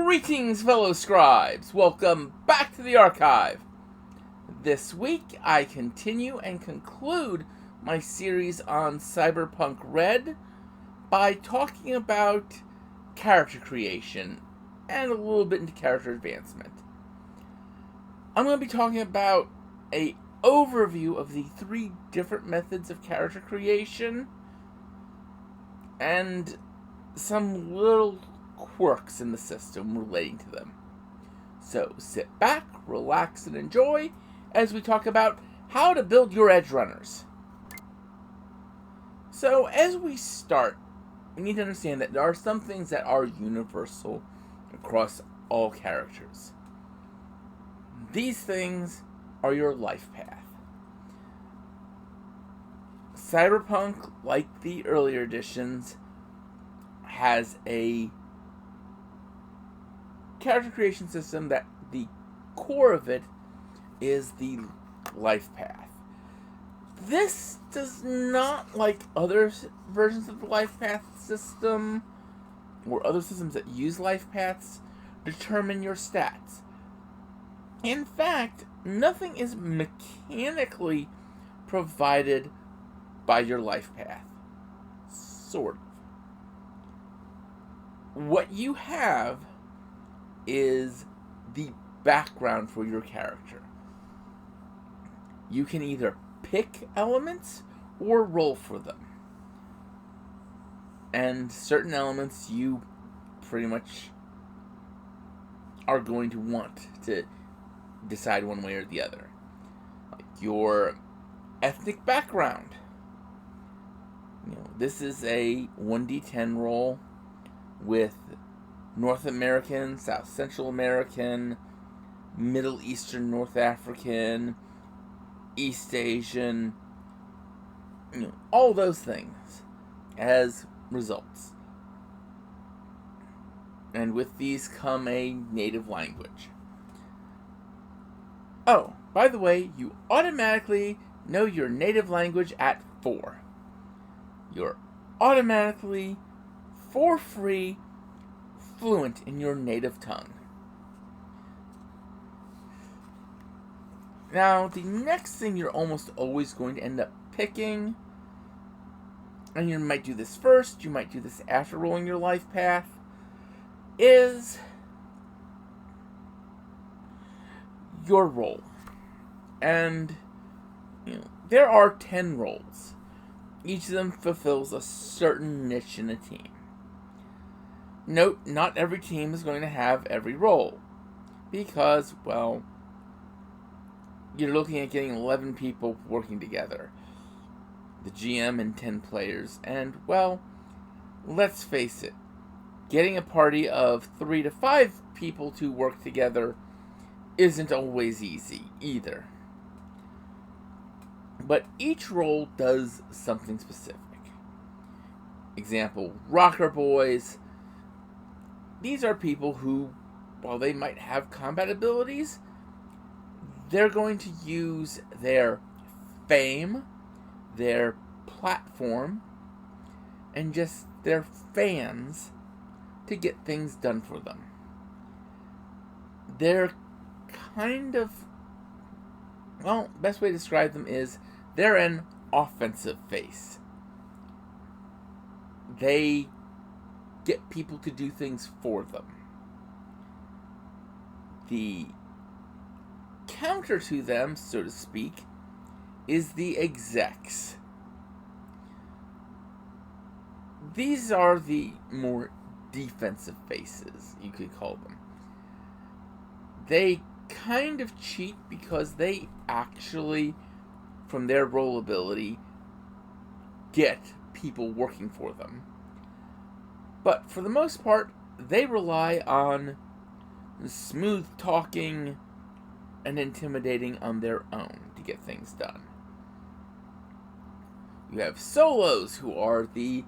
Greetings, fellow scribes! Welcome back to the archive. This week, I continue and conclude my series on Cyberpunk Red by talking about character creation and a little bit into character advancement. I'm going to be talking about an overview of the 3 different methods of character creation and some little quirks in the system relating to them. So sit back, relax, and enjoy as we talk about how to build your Edgerunners. So as we start, we need to understand that there are some things that are universal across all characters. These things are your life path. Cyberpunk, like the earlier editions, has a character creation system that the core of it is the life path. This does not, like other versions of the life path system or other systems that use life paths, determine your stats. In fact, nothing is mechanically provided by your life path. Sort of. What you have is the background for your character. You can either pick elements or roll for them. And certain elements you pretty much are going to want to decide one way or the other. Like your ethnic background. This is a 1d10 roll with North American, South Central American, Middle Eastern, North African, East Asian, all those things as results. And with these come a native language. Oh, by the way, you automatically know your native language at 4. You're automatically, for free, fluent in your native tongue. Now, the next thing you're almost always going to end up picking, and you might do this first, you might do this after rolling your life path, is your role. And, there are 10 roles. Each of them fulfills a certain niche in a team. Note, not every team is going to have every role. Because, well, you're looking at getting 11 people working together. The GM and 10 players. And, well, let's face it. Getting a party of 3 to 5 people to work together isn't always easy, either. But each role does something specific. Example, Rocker Boys. These are people who, while they might have combat abilities, they're going to use their fame, their platform, and just their fans to get things done for them. They're kind of, well, best way to describe them is they're an offensive face. They get people to do things for them. The counter to them, so to speak, is the execs. These are the more defensive faces, you could call them. They kind of cheat because they actually, from their role ability, get people working for them. But for the most part, they rely on smooth talking and intimidating on their own to get things done. You have solos, who are the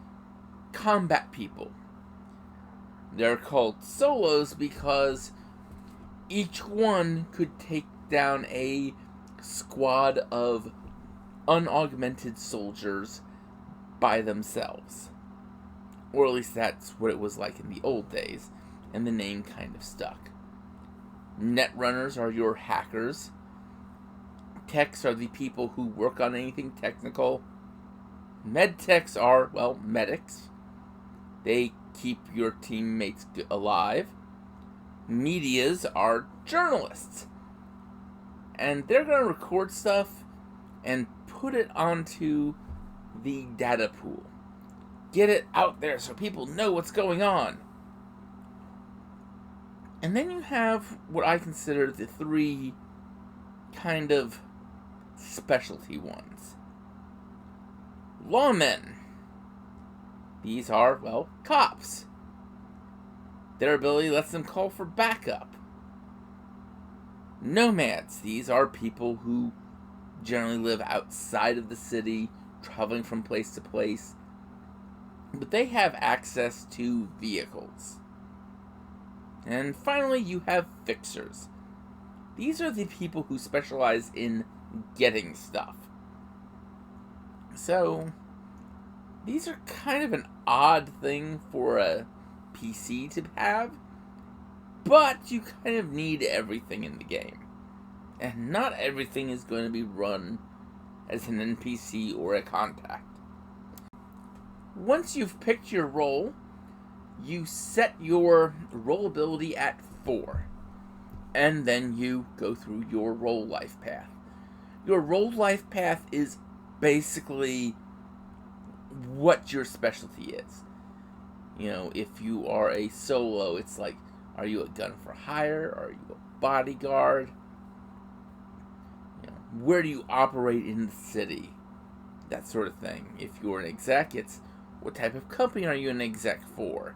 combat people. They're called solos because each one could take down a squad of unaugmented soldiers by themselves. Or at least that's what it was like in the old days. and the name kind of stuck. Netrunners are your hackers. Techs are the people who work on anything technical. Medtechs are, well, medics. They keep your teammates alive. Medias are journalists. And they're going to record stuff and put it onto the data pool. Get it out there so people know what's going on. And then you have what I consider the three kind of specialty ones. Lawmen. These are, well, cops. Their ability lets them call for backup. Nomads. These are people who generally live outside of the city, traveling from place to place, but they have access to vehicles. And finally, you have fixers. These are the people who specialize in getting stuff. So, these are kind of an odd thing for a PC to have, but you kind of need everything in the game. And not everything is going to be run as an NPC or a contact. Once you've picked your role, you set your role ability at 4. And then you go through your role life path. Your role life path is basically what your specialty is. You know, if you are a solo, it's like, are you a gun for hire? Are you a bodyguard? You know, where do you operate in the city? That sort of thing. If you're an exec, it's what type of company are you an exec for?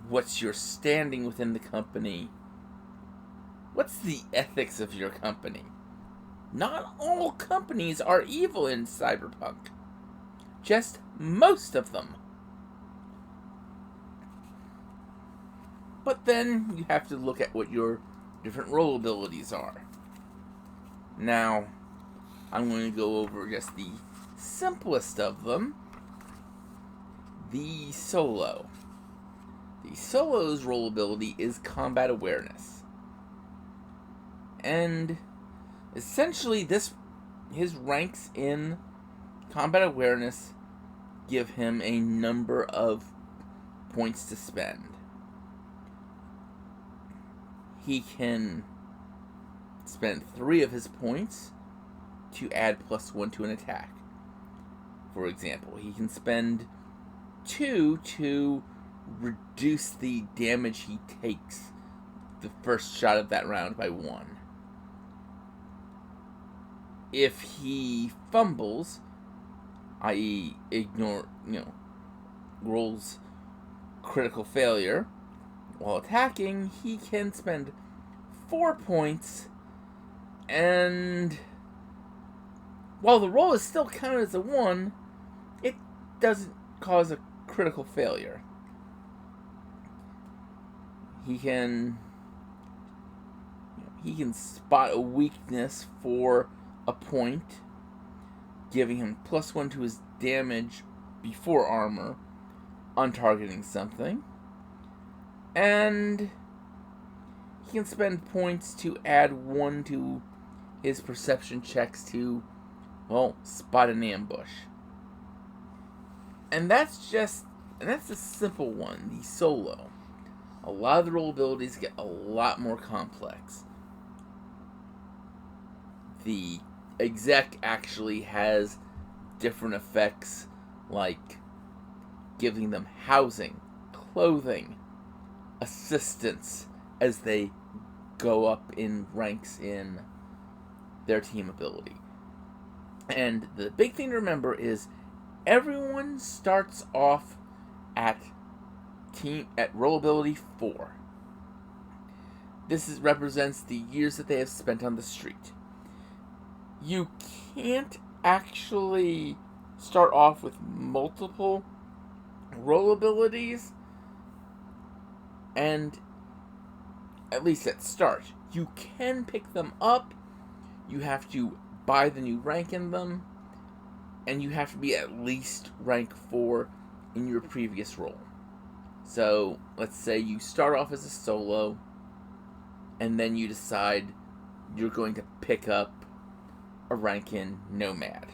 What's your standing within the company? What's the ethics of your company? Not all companies are evil in Cyberpunk. Just most of them. But then you have to look at what your different role abilities are. Now, I'm going to go over just the simplest of them. The Solo. The Solo's role ability is combat awareness. And essentially his ranks in combat awareness give him a number of points to spend. He can spend 3 of his points to add +1 to an attack. For example, he can spend 2 to reduce the damage he takes the first shot of that round by 1. If he fumbles, i.e. rolls critical failure while attacking, he can spend 4 points, and while the roll is still counted as a 1, it doesn't cause a critical failure. He can spot a weakness for a point, giving him +1 to his damage before armor on targeting something. And he can spend points to add 1 to his perception checks to, well, spot an ambush. And that's a simple one, the Solo. A lot of the role abilities get a lot more complex. The exec actually has different effects, like giving them housing, clothing, assistance as they go up in ranks in their team ability. And the big thing to remember is everyone starts off at role ability 4. This represents the years that they have spent on the street. You can't actually start off with multiple role abilities, and at least at start, you can pick them up. You have to buy the new rank in them, and you have to be at least rank 4 in your previous role. So, let's say you start off as a solo, and then you decide you're going to pick up a rank in Nomad,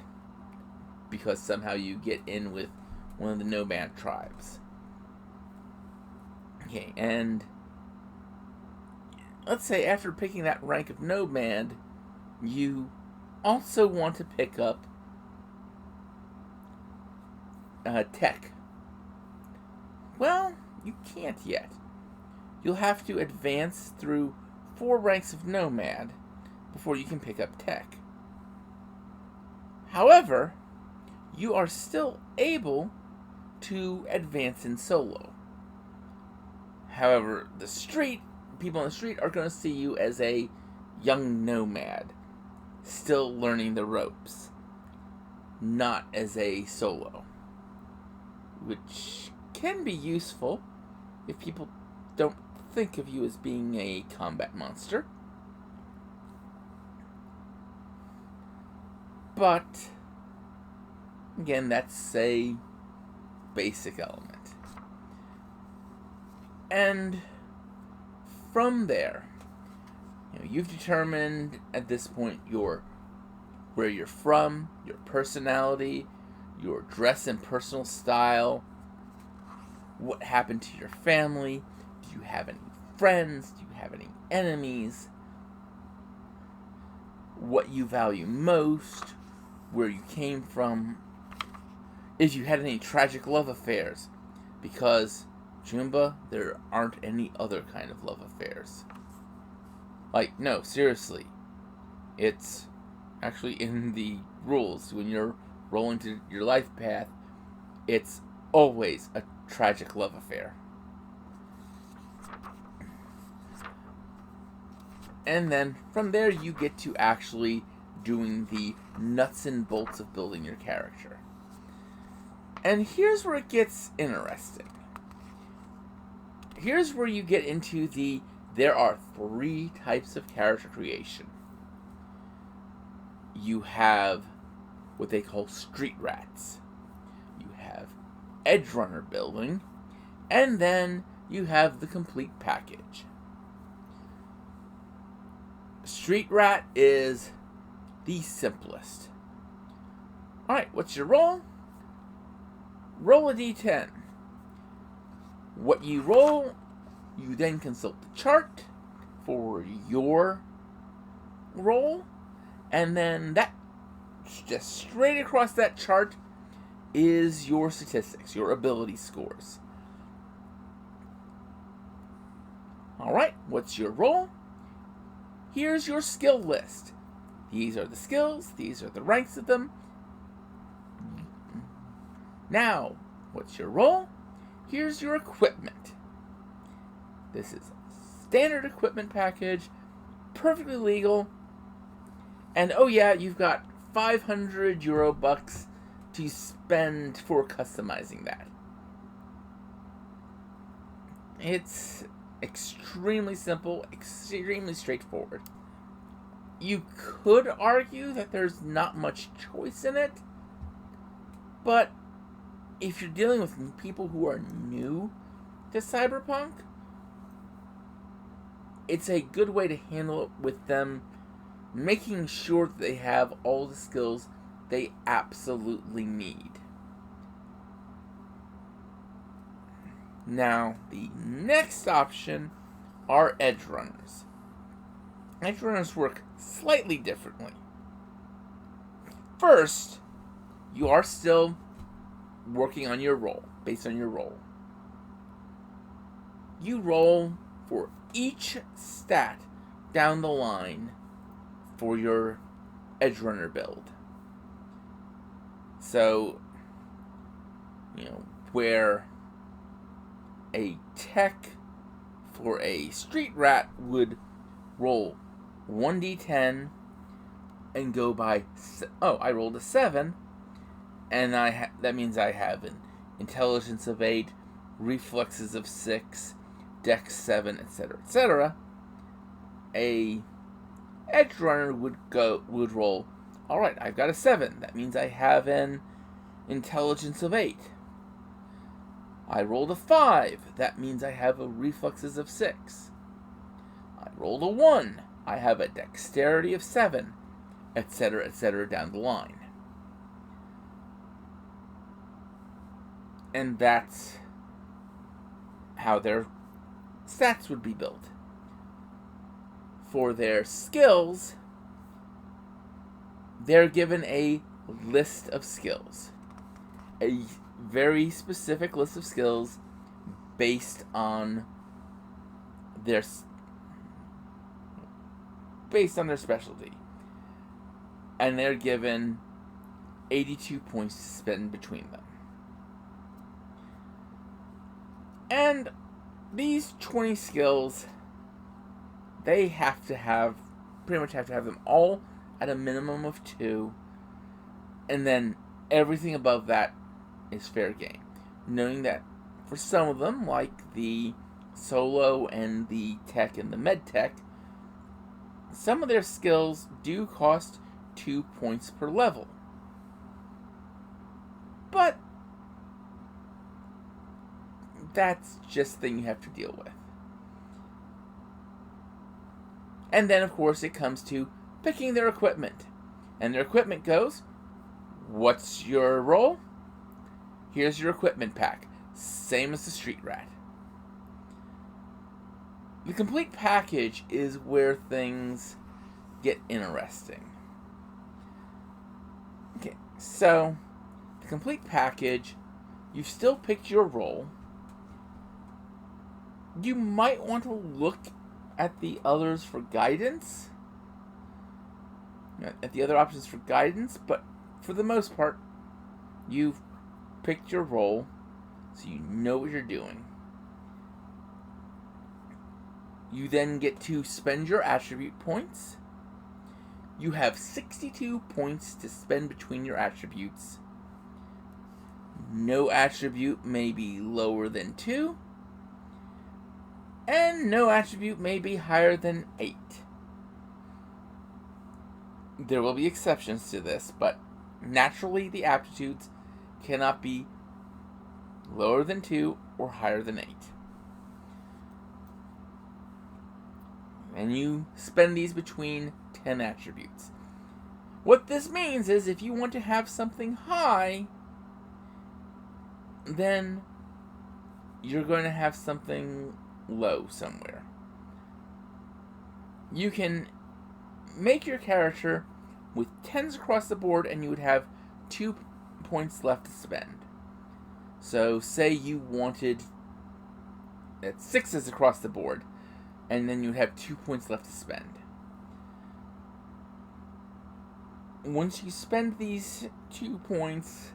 because somehow you get in with one of the Nomad tribes. Okay, and let's say after picking that rank of Nomad, you also want to pick up Tech. Well, you can't yet. You'll have to advance through 4 ranks of Nomad before you can pick up Tech. However, you are still able to advance in solo. However, people on the street are going to see you as a young nomad, still learning the ropes, not as a solo, which can be useful if people don't think of you as being a combat monster. But again, that's a basic element. And from there, you've determined at this point where you're from, your personality, your dress and personal style, what happened to your family, do you have any friends, do you have any enemies, what you value most, where you came from, if you had any tragic love affairs, because Jumba, there aren't any other kind of love affairs. Like, no, seriously. It's actually in the rules. When you're rolling to your life path, it's always a tragic love affair. And then, from there, you get to actually doing the nuts and bolts of building your character. And here's where it gets interesting. Here's where you get into there are 3 types of character creation. You have what they call Streetrats. You have Edgerunner building. And then you have the complete package. Streetrat is the simplest. Alright, what's your roll? Roll a d10. What you roll, you then consult the chart for your roll, and then that, just straight across that chart, is your statistics, your ability scores. Alright, what's your roll? Here's your skill list. These are the skills, these are the ranks of them. Now, what's your roll? Here's your equipment. This is a standard equipment package, perfectly legal. And oh yeah, you've got 500 euro bucks to spend for customizing that. It's extremely simple, extremely straightforward. You could argue that there's not much choice in it, but if you're dealing with people who are new to Cyberpunk, it's a good way to handle it with them making sure that they have all the skills they absolutely need. Now, the next option are Edgerunners. Edgerunners work slightly differently. First, you are still working on your roll, based on your roll. You roll for each stat down the line for your Edgerunner build. So, where a tech for a Streetrat would roll 1d10 and go by, I rolled a 7, and that means I have an intelligence of 8, reflexes of 6, dex 7, etc., etc. A Edgerunner would roll, alright, I've got a 7, that means I have an intelligence of 8. I rolled a 5. That means I have a reflexes of 6. I rolled a 1. I have a dexterity of 7, etc., down the line. And that's how their stats would be built. For their skills, they're given a list of skills. A very specific list of skills based on their specialty. And they're given 82 points to spend between them. And these 20 skills, they pretty much have to have them all at a minimum of 2, and then everything above that is fair game. Knowing that for some of them, like the solo and the tech and the med tech, some of their skills do cost 2 points per level. But that's just a thing you have to deal with. And then, of course, it comes to picking their equipment. And their equipment goes, what's your role? Here's your equipment pack. Same as the Streetrat. The complete package is where things get interesting. Okay, so the complete package, you've still picked your role. You might want to look at the others for guidance. At the other options for guidance, but for the most part, you've picked your role, so you know what you're doing. You then get to spend your attribute points. You have 62 points to spend between your attributes. No attribute may be lower than 2. And no attribute may be higher than 8. There will be exceptions to this, but naturally the aptitudes cannot be lower than 2 or higher than 8. And you spend these between 10 attributes. What this means is if you want to have something high, then you're going to have something low somewhere. You can make your character with 10s across the board and you would have 2 points left to spend. So say you wanted 6s across the board and then you'd have 2 points left to spend. Once you spend these 2 points,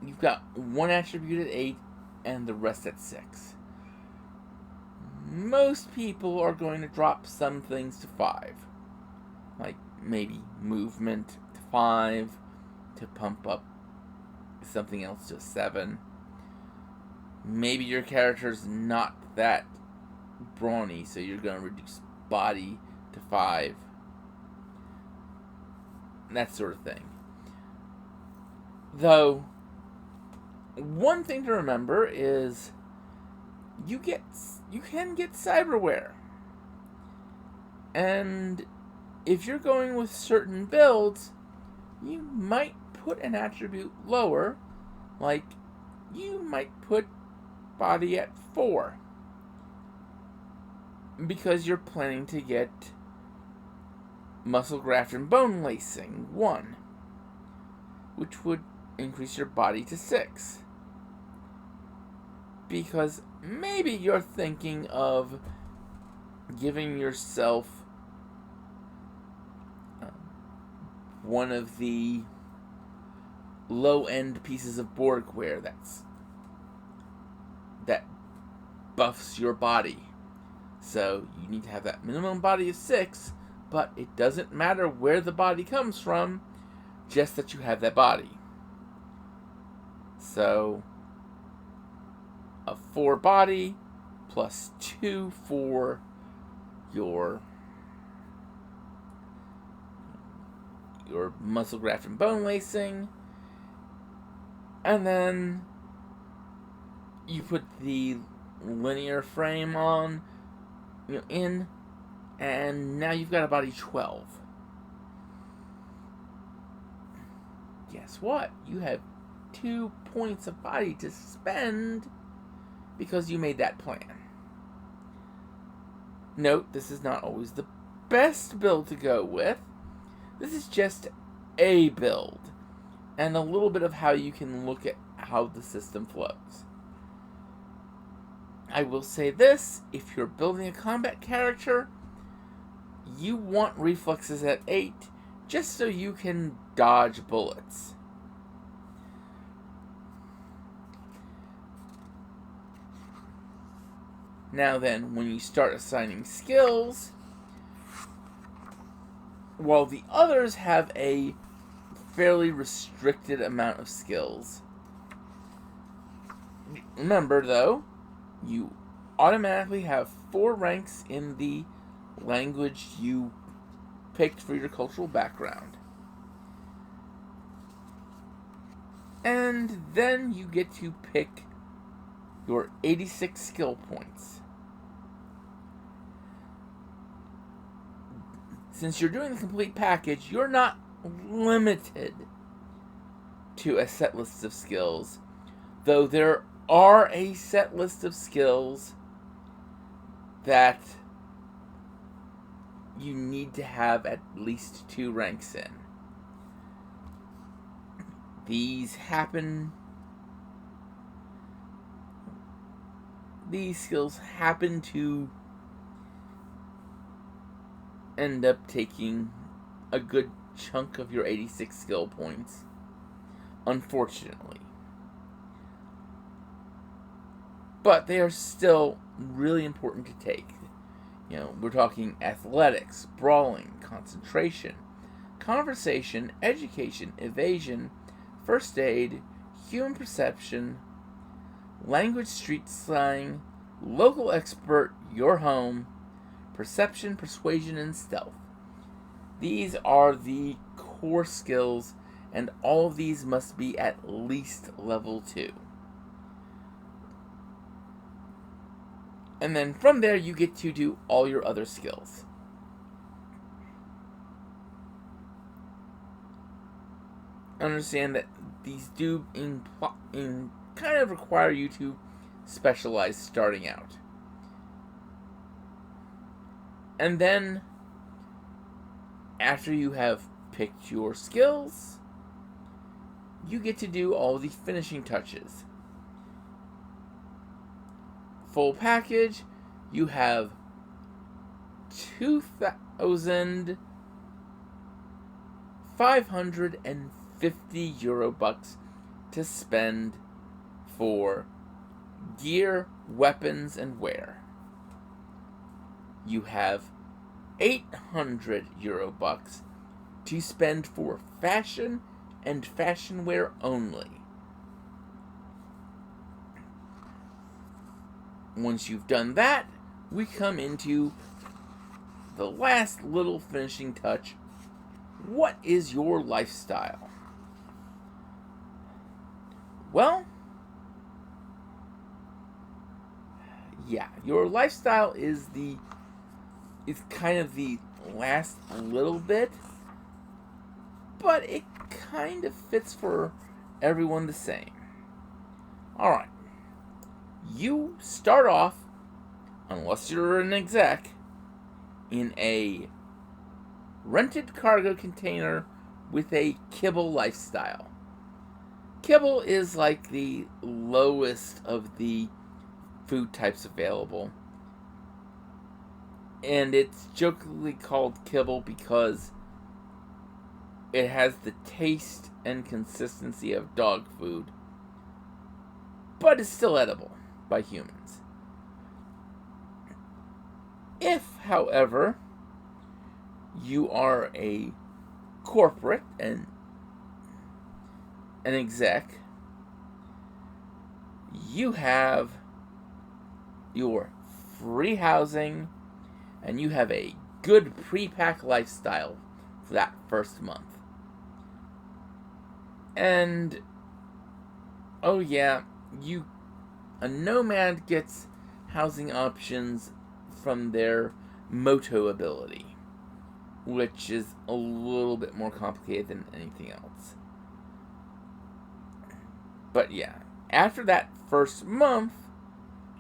you've got 1 attribute at 8 and the rest at 6. Most people are going to drop some things to 5. Like maybe movement to 5 to pump up something else to 7. Maybe your character's not that brawny, so you're going to reduce body to 5. That sort of thing. Though, one thing to remember is you can get cyberware. And if you're going with certain builds, you might put an attribute lower, like you might put body at 4. Because you're planning to get muscle graft and bone lacing 1, which would increase your body to 6. Because maybe you're thinking of giving yourself one of the low-end pieces of Borgware that buffs your body. So you need to have that minimum body of 6, but it doesn't matter where the body comes from, just that you have that body. So a 4 body plus 2 for your muscle graft and bone lacing, and then you put the linear frame on, in, and now you've got a body 12. Guess what? You have 2 points of body to spend because you made that plan. Note, this is not always the best build to go with. This is just a build, and a little bit of how you can look at how the system flows. I will say this, if you're building a combat character, you want reflexes at 8, just so you can dodge bullets. Now then, when you start assigning skills, while the others have a fairly restricted amount of skills, remember though, you automatically have 4 ranks in the language you picked for your cultural background. And then you get to pick your 86 skill points. Since you're doing the complete package, you're not limited to a set list of skills, though there are a set list of skills that you need to have at least 2 ranks in. These skills happen to end up taking a good chunk of your 86 skill points, unfortunately. But they are still really important to take. We're talking athletics, brawling, concentration, conversation, education, evasion, first aid, human perception, language, street slang, local expert, your home, perception, persuasion, and stealth. These are the core skills, and all of these must be at least level 2. And then from there, you get to do all your other skills. Understand that these do kind of require you to specialize starting out. And then, after you have picked your skills, you get to do all the finishing touches. Full package, you have 2,550 Eurobucks to spend for gear, weapons, and wear. You have 800 Eurobucks to spend for fashion and fashion wear only. Once you've done that, we come into the last little finishing touch. What is your lifestyle? Well, yeah, your lifestyle is kind of the last little bit, but it kind of fits for everyone the same. Alright. You start off, unless you're an exec, in a rented cargo container with a kibble lifestyle. Kibble is like the lowest of the food types available. And it's jokingly called kibble because it has the taste and consistency of dog food, but it's still edible by humans. If, however, you are a corporate and an exec, you have your free housing and you have a good pre-pack lifestyle for that first month. And, oh yeah, you A nomad gets housing options from their moto ability, which is a little bit more complicated than anything else. But yeah, after that first month,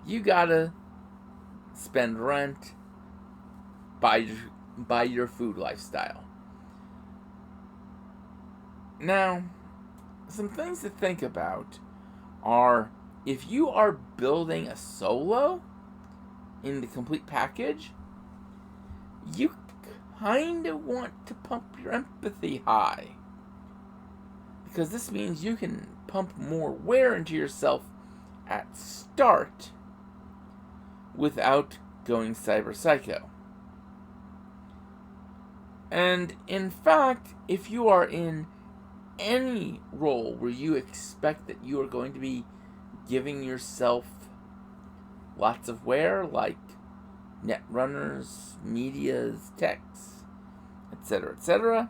you gotta spend rent, buy your food lifestyle. Now, some things to think about are, if you are building a solo in the complete package, you kind of want to pump your empathy high, because this means you can pump more wear into yourself at start without going cyber psycho. And in fact, if you are in any role where you expect that you are going to be giving yourself lots of wear, like netrunners, medias, techs, etc.,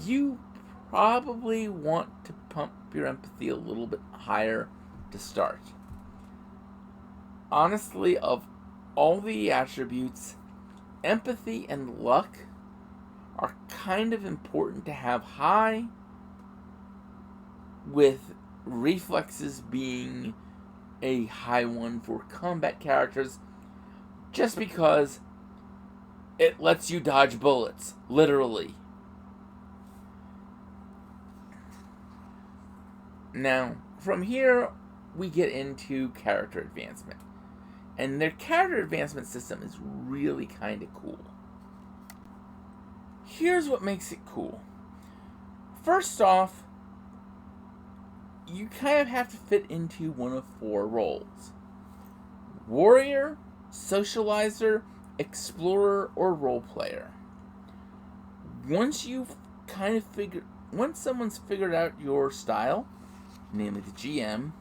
you probably want to pump your empathy a little bit higher to start. Honestly, of all the attributes, empathy and luck are kind of important to have high, with reflexes being a high one for combat characters, just because it lets you dodge bullets, literally. Now, from here, we get into character advancement. And their character advancement system is really kind of cool. Here's what makes it cool. First off, you kind of have to fit into one of 4 roles: warrior, socializer, explorer, or role player. Once someone's figured out your style, namely the GM,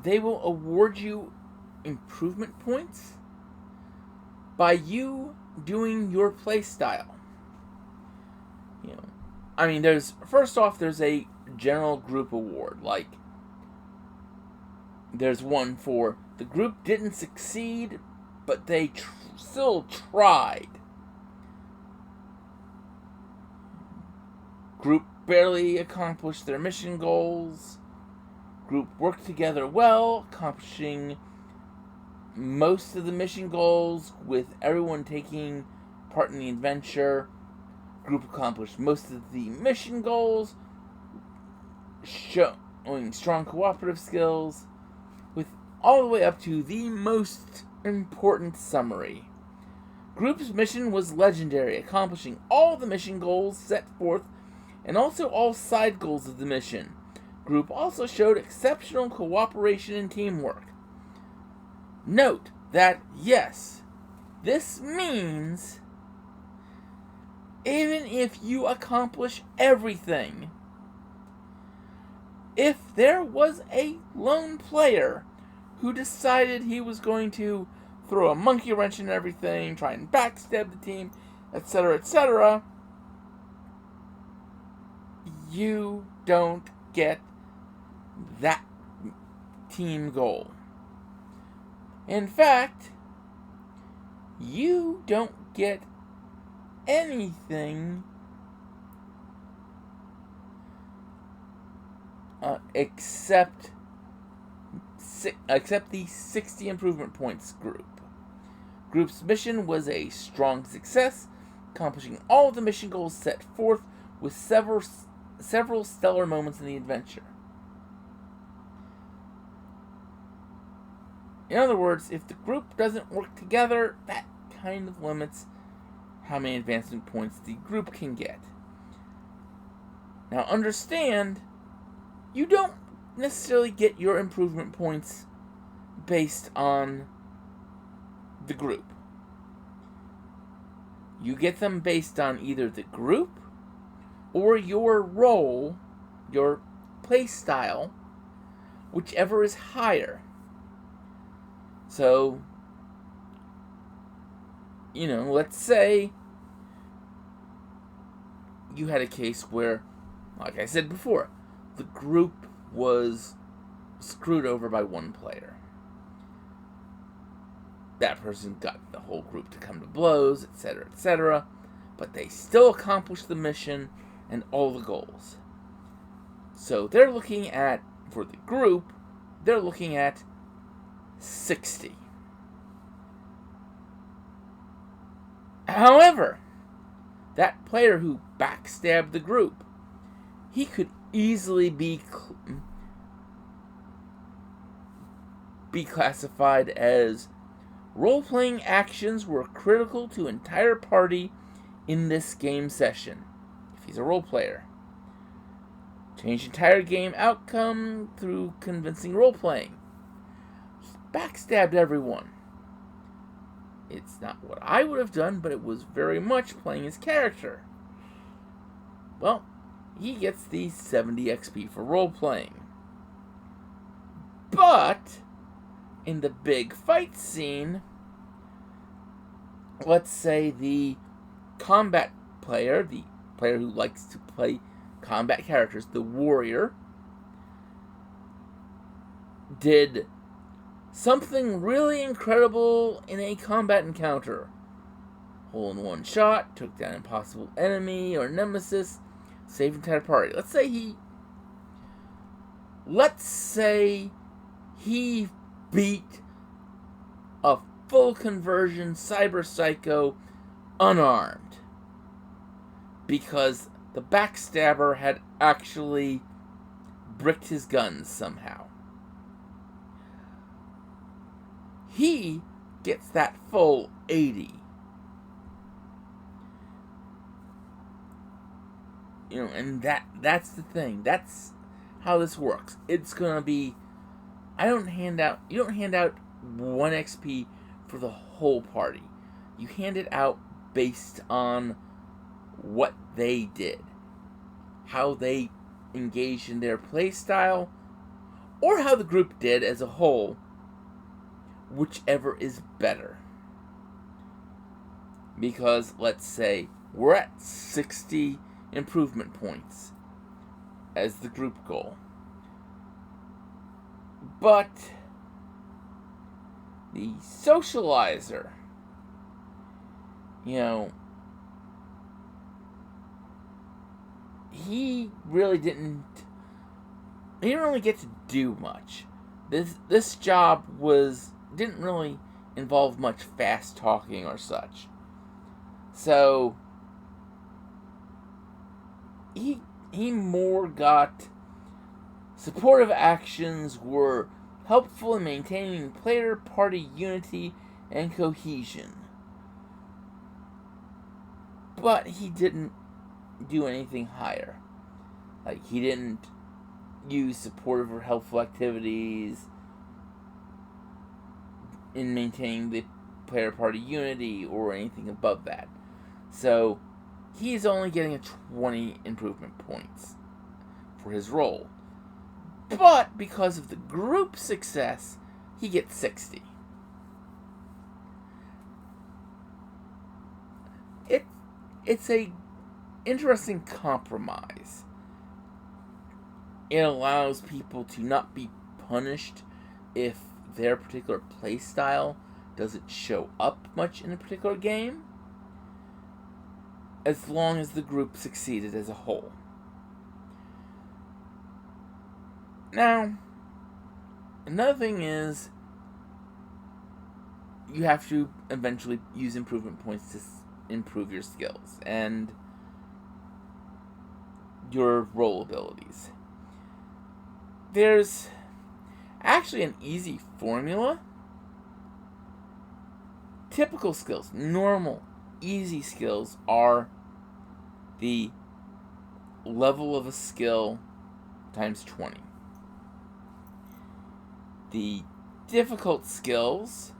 they will award you improvement points by you doing your play style. There's a general group award, like there's one for the group didn't succeed, but they still tried. Group barely accomplished their mission goals. Group worked together well, accomplishing most of the mission goals with everyone taking part in the adventure. Group accomplished most of the mission goals, showing strong cooperative skills, with all the way up to the most important summary. Group's mission was legendary, accomplishing all the mission goals set forth and also all side goals of the mission. Group also showed exceptional cooperation and teamwork. Note that, yes, this means even if you accomplish everything, if there was a lone player who decided he was going to throw a monkey wrench in everything, try and backstab the team, etc., you don't get that team goal. In fact, you don't get anything except the 60 improvement points group. Group's mission was a strong success, accomplishing all of the mission goals set forth with several stellar moments in the adventure. In other words, if the group doesn't work together, that kind of limits how many advancement points the group can get. Now understand, you don't necessarily get your improvement points based on the group. You get them based on either the group or your role, your play style, whichever is higher. So, let's say you had a case where, like I said before, the group was screwed over by one player. That person got the whole group to come to blows, etc., etc., but they still accomplished the mission and all the goals. So they're looking at, for the group, they're looking at 60. However, that player who backstabbed the group, he could easily be classified as role-playing actions were critical to entire party in this game session, if he's a role player. Change entire game outcome through convincing role-playing. He backstabbed everyone. It's not what I would have done, but it was very much playing his character. Well, he gets the 70 XP for role-playing. But in the big fight scene, let's say the combat player, the player who likes to play combat characters, the warrior, did something really incredible in a combat encounter. Hole in one shot, took down an impossible enemy or nemesis, saved entire party. Let's say he beat a full conversion cyber psycho unarmed because the backstabber had actually bricked his guns somehow. He gets that full 80. And that's the thing. That's how this works. It's gonna be, you don't hand out 1 XP for the whole party. You hand it out based on what they did, how they engaged in their play style, or how the group did as a whole, whichever is better. Because let's say we're at 60 improvement points as the group goal, but the socializer, he didn't really get to do much. This job didn't really involve much fast talking or such. So he more got supportive actions were helpful in maintaining player party unity and cohesion. But he didn't do anything higher. Like, he didn't use supportive or helpful activities in maintaining the player party unity or anything above that. So he's only getting a 20 improvement points for his role. But because of the group success, he gets 60. It's a interesting compromise. It allows people to not be punished if their particular play style doesn't show up much in a particular game, as long as the group succeeded as a whole. Now, another thing is, you have to eventually use improvement points to improve your skills and your role abilities. There's actually an easy formula. Typical skills, normal, easy skills are the level of a skill times 20. The difficult skills,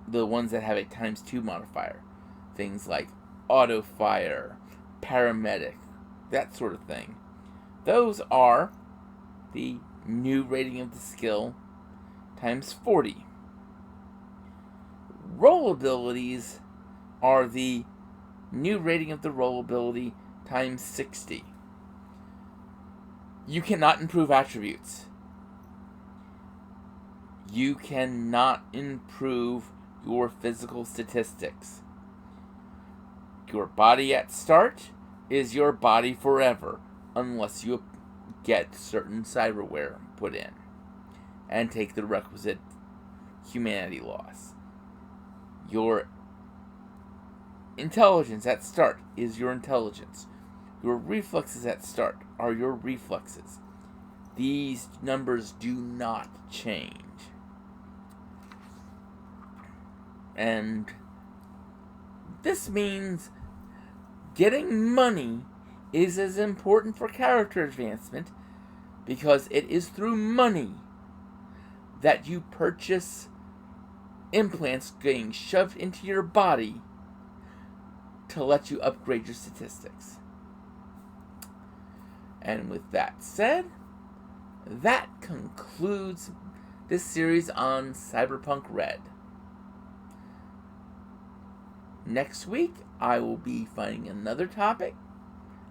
the ones that have a times 2 modifier, things like auto fire, paramedic, that sort of thing, those are the new rating of the skill times 40. Role abilities are the new rating of the role ability times 60. You cannot improve attributes. you cannot improve your physical statistics. Your body at start is your body forever, unless you get certain cyberware put in and take the requisite humanity loss. Your intelligence at start is your intelligence. Your reflexes at start are your reflexes. These numbers do not change. And this means getting money is as important for character advancement because it is through money that you purchase implants getting shoved into your body to let you upgrade your statistics. And with that said, that concludes this series on Cyberpunk Red. Next week, I will be finding another topic.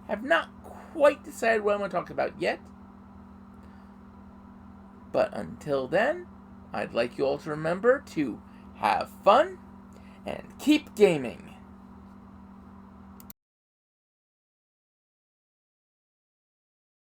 Have not quite decided what I'm going to talk about yet. But until then, I'd like you all to remember to have fun and keep gaming.